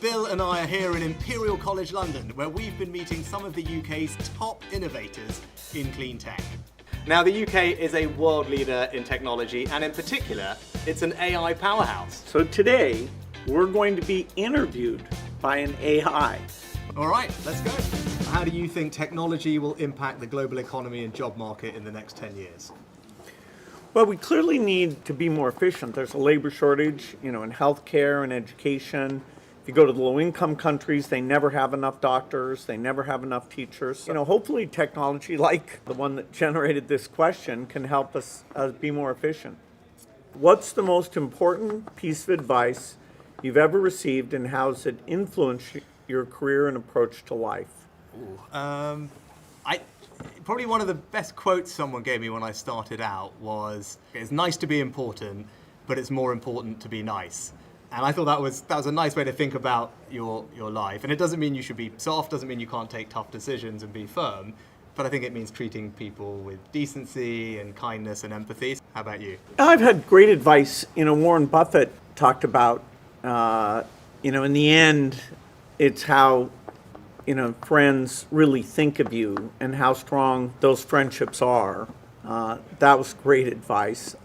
Bill and I are here in Imperial College London, where we've been meeting some of the UK's top innovators in clean tech. Now, the UK is a world leader in technology, and in particular, it's an AI powerhouse. So today, we're going to be interviewed by an AI. All right, let's go. How do you think technology will impact the global economy and job market in the next 10 years? Well, we clearly need to be more efficient. There's a labor shortage, in healthcare and education. If you go to the low-income countries, they never have enough doctors, they never have enough teachers. Hopefully technology like the one that generated this question can help us be more efficient. What's the most important piece of advice you've ever received, and how has it influenced your career and approach to life? Probably one of the best quotes someone gave me when I started out was, "It's nice to be important, but it's more important to be nice." And I thought that was a nice way to think about your life. And it doesn't mean you should be soft, doesn't mean you can't take tough decisions and be firm, but I think it means treating people with decency and kindness and empathy. How about you? I've had great advice. Warren Buffett talked about, in the end, it's how friends really think of you and how strong those friendships are. That was great advice.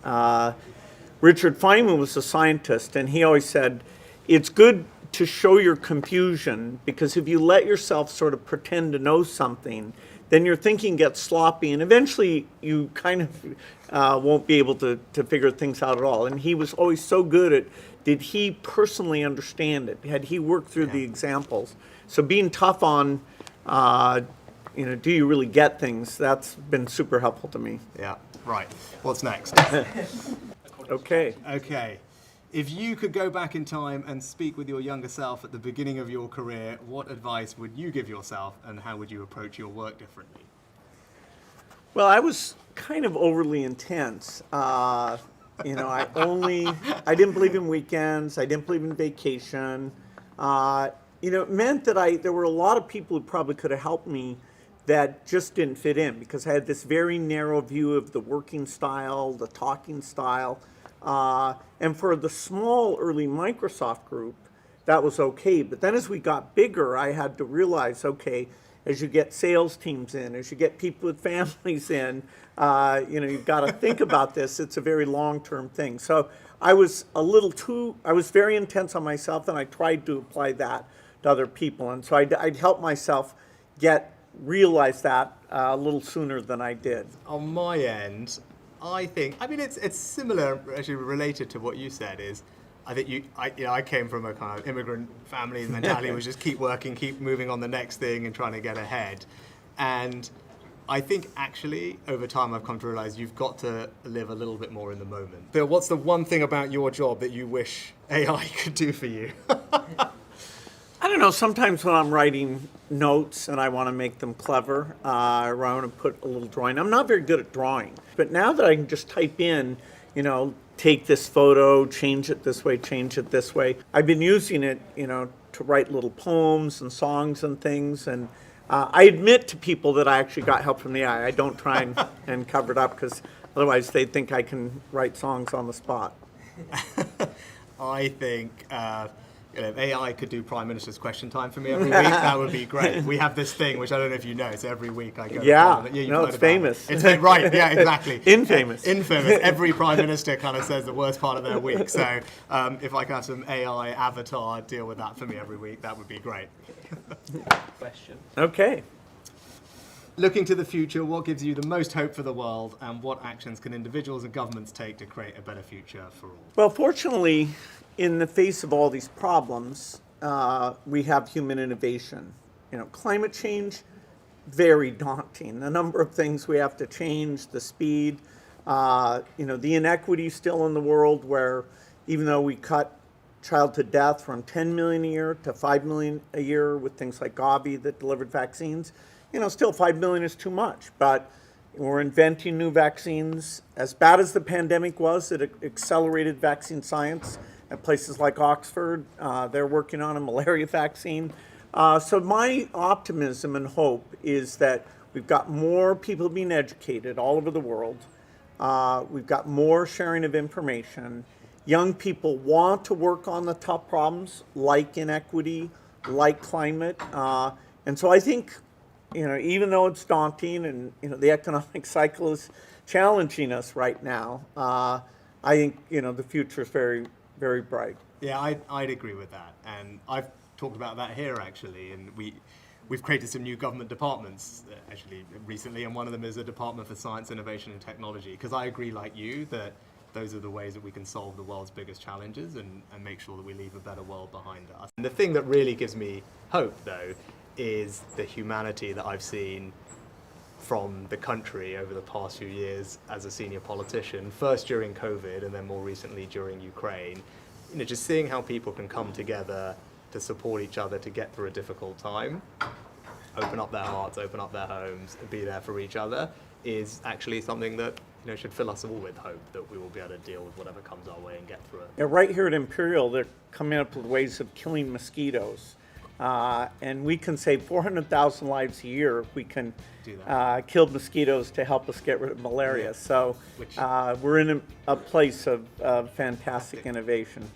Richard Feynman was a scientist, and he always said, it's good to show your confusion, because if you let yourself sort of pretend to know something, then your thinking gets sloppy, and eventually you kind of won't be able to figure things out at all. And he was always so good at, did he personally understand it? Had he worked through the examples? So being tough on, do you really get things? That's been super helpful to me. Yeah, right. What's next? Okay. If you could go back in time and speak with your younger self at the beginning of your career, what advice would you give yourself, and how would you approach your work differently? Well, I was kind of overly intense. I didn't believe in weekends. I didn't believe in vacation. It meant that there were a lot of people who probably could have helped me that just didn't fit in, because I had this very narrow view of the working style, the talking style. And for the small early Microsoft group, that was okay. But then as we got bigger, I had to realize, okay, as you get sales teams in, as you get people with families in, you've got to think about this. It's a very long-term thing. So I was very intense on myself, and I tried to apply that to other people. And so I'd help myself realize that a little sooner than I did. On my end, it's similar, actually related to what you said. I came from a kind of immigrant family. The mentality was just keep working, keep moving on the next thing and trying to get ahead. And I think actually over time I've come to realize you've got to live a little bit more in the moment. Bill, what's the one thing about your job that you wish AI could do for you? I don't know, sometimes when I'm writing notes and I want to make them clever, or I want to put a little drawing. I'm not very good at drawing, but now that I can just type in, take this photo, change it this way, I've been using it, to write little poems and songs and things. And I admit to people that I actually got help from the AI. I don't try and cover it up, because otherwise they'd think I can write songs on the spot. I think if AI could do Prime Minister's question time for me every week, that would be great. We have this thing, which I don't know if you know, so every week I go to Parliament. No, it's famous. It's right, yeah, exactly. Infamous. Every Prime Minister kind of says the worst part of their week. So if I can have some AI avatar deal with that for me every week, that would be great. Question. Okay. Looking to the future, what gives you the most hope for the world, and what actions can individuals and governments take to create a better future for all? Well, fortunately, in the face of all these problems, we have human innovation. Climate change, very daunting. The number of things we have to change, the speed, the inequity still in the world, where even though we cut childhood death from 10 million a year to 5 million a year with things like Gavi that delivered vaccines, still 5 million is too much. But we're inventing new vaccines. As bad as the pandemic was, it accelerated vaccine science at places like Oxford. They're working on a malaria vaccine. So my optimism and hope is that we've got more people being educated all over the world. We've got more sharing of information. young people want to work on the tough problems like inequity, like climate. And so I think, even though it's daunting and, the economic cycle is challenging us right now, I think, the future is very, very bright. Yeah, I'd agree with that, and I've talked about that here actually, and we've created some new government departments actually recently, and one of them is a Department for Science, Innovation and Technology, because I agree like you that those are the ways that we can solve the world's biggest challenges and make sure that we leave a better world behind us. And the thing that really gives me hope though is the humanity that I've seen from the country over the past few years as a senior politician, first during COVID and then more recently during Ukraine. Just seeing how people can come together to support each other to get through a difficult time, open up their hearts, open up their homes, and be there for each other is actually something that should fill us all with hope that we will be able to deal with whatever comes our way and get through it. Yeah, right here at Imperial, they're coming up with ways of killing mosquitoes. And we can save 400,000 lives a year if we can kill mosquitoes to help us get rid of malaria. So we're in a place of fantastic innovation.